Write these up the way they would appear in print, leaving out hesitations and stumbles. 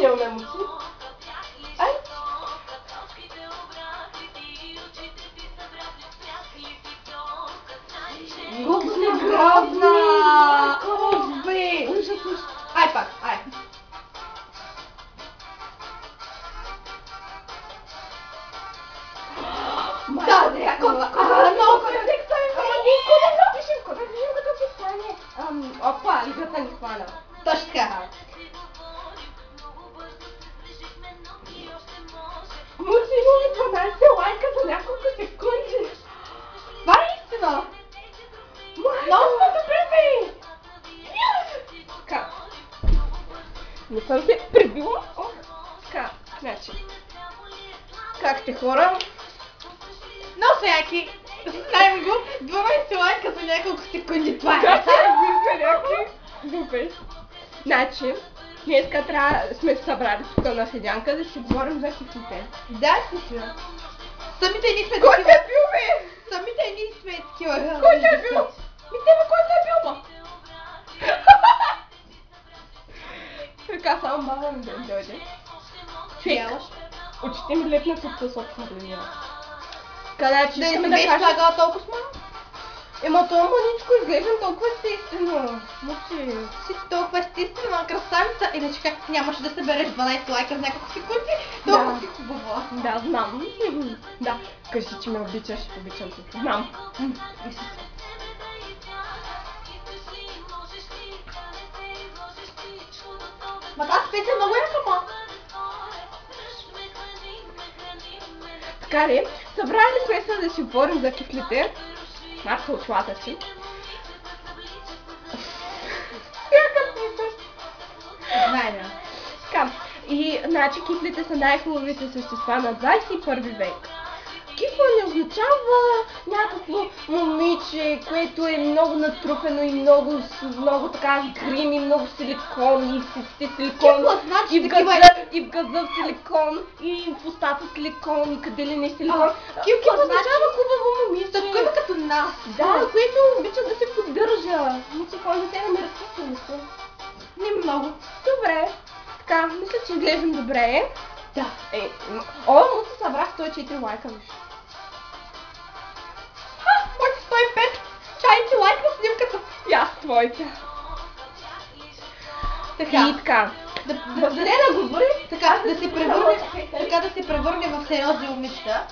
нямаме емоции. Ай! Колко сте грозна! Бе! Ужас, ужас. Ай пак, ай. Да, много опа, играта ни хвана. Точно така. Мучи, имаме 12 лайка за няколко секунди. Това е истина. Много сме добре, бе. Така. Не съм се прибила. Така, значи. Как сте хора? Много са яки. Ставим го 12 лайка за няколко секунди. Това е. Супер. Значи, днеска трябва сме се събрали тук на седянка да си говорим за хитлите. Да, хитля. Самите ни сме такива. Кой те бил, бе? Самите ни сме такива. Кой те бил? Ми тебе кой те бил, ба? Така, само мама ми да дойде. Човек, очите ми лепнат от отхвърления. Къде, че искаме да кажем... слагала толкова малко? Ема това мъничко изглеждам толкова естествено. Мучи, си толкова естествена красавица, иначе как нямаше да събереш 12 лайка в няколко секунди, толкова си хубава. Да, знам. Да, кажи, че ме обичаш, обичам те. Знам. Ма тази песен много яка, ма. Така ли, събрали сме се да си говорим за кифлите. Марка отлата си. Яка писа. Знайна. Така, и значи кифлите са най-хубавите същества на 21 век. Кифла не означава някакво момиче, което е много натрупено и много така грим и много силикон и силикон. Кифла значи и в газа силикон и в устата силикон и къде ли не силикон. Кифла означава хубаво момиче. Такова като нас. Да, което обича да се поддържа. Мисля, кой не те намира също. Не много. Добре. Така, мисля, че изглеждам добре. Да. О, му се събрах 104 лайка, виж. Моите 105! Чайци лайк на снимката! И аз твоите. Така. И така. Да говори, така да се превърне в сериозни момичета.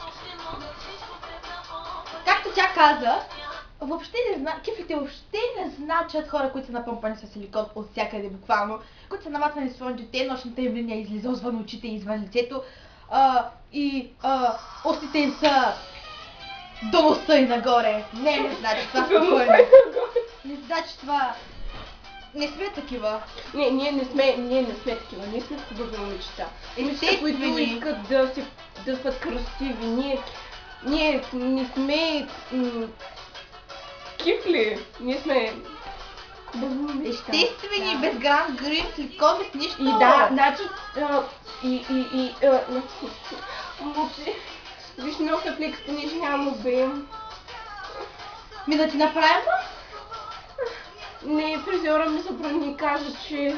Както тя каза, кифлите въобще не значат хора, които са напъмпани с силикон от всякъде буквално, които са наматвани с своите дете, нощната им линия излиза извън очите и извън лицето устите им са до носа и нагоре. Не значи това спокойно. Не значи това. Не сме такива. Ние не сме такива. Ние сме хубави момичета. Те, които искат да са красиви. Ние не сме кифли. Ние сме хубави момичета. Естествени, без грам грим, силикон, без нищо. И да, значи мучи. Виж, много се фликсите, нищо няма бим. Ми да ти направим? Не, фризьора ми забрани, каза, че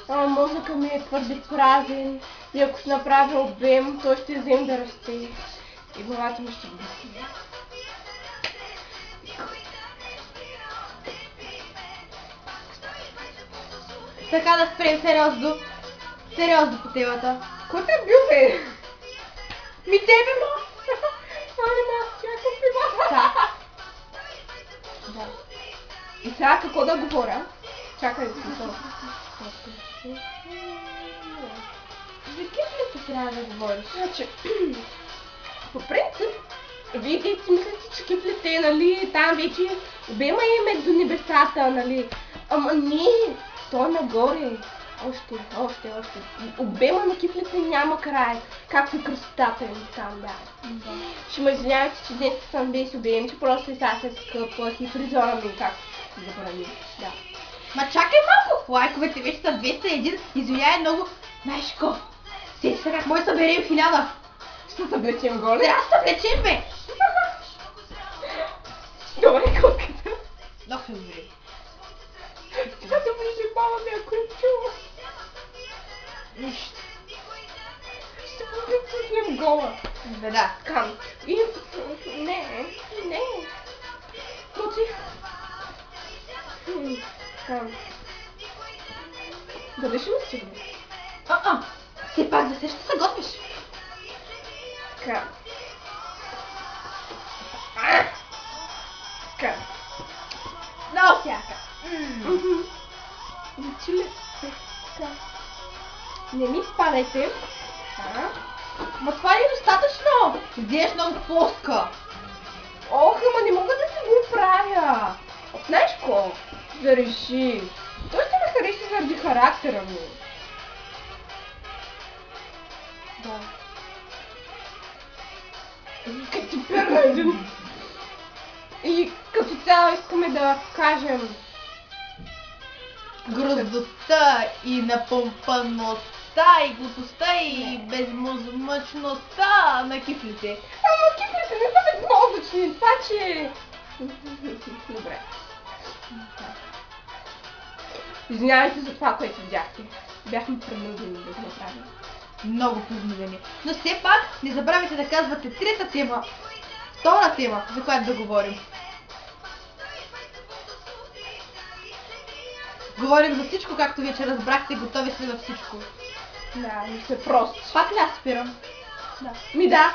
мозъка ми е твърде празен и ако ще направя обем, той ще вземе да расте и главата ми ще бъде. Така да спрем сериозно по темата. Кой те бил, бе? Ми тебе, ма! Някакъв пива! Да. И сега какво да говоря? Чакай да си това. За кифлите трябва да говориш. Значи, по принцип, вие си мислите, че кифлите, нали, там вече обема им е до небесата, нали. Ама не, то е нагоре. Още. Обема на кифлите няма край, както и красотата им там, да. Ще ме извинявайте, че днес съм без обем, че просто и сега се скъпвах и фризора ми както забрани, да. Ма чакай малко, лайковете вече са 201, извиняй много. Знаеш какво? Сети се как може да съберем 1000. Ще се влечем горе? Трябва да се влечем, бе! Добре, котката. Много се добре. Сега да бъде баба ми, ако е чува. Нищо. гола. Да. Кам. И... Не. Мълчи. Кам. Бъдеш ли ми стигнеш? Все пак за се ще се готвиш. Кам. Кам. Много сяка. Чили. Не ми падайте. Ма това е достатъчно. Взеш много плоска. Ох, ама не мога да си го правя. Знаеш ко? Да реши. Той ще ме хареса заради характера ми. Да. Като ти перна един. И като цяло искаме да кажем Грозостта и напомпаността и глупостта и безмозмъчността на кифлите. ама кифлите не са безмозъчни, това че... Добре. Извинявайте за това, което видяхте. Бяхме принудени да го направим. Много принудени. Но все пак не забравяйте да казвате трета тема, втора тема, за която да говорим. Говорим за всичко, както вече разбрахте, готови сме на всичко. Да, не сте просто. Пак ли аз спирам? Да. Ми да.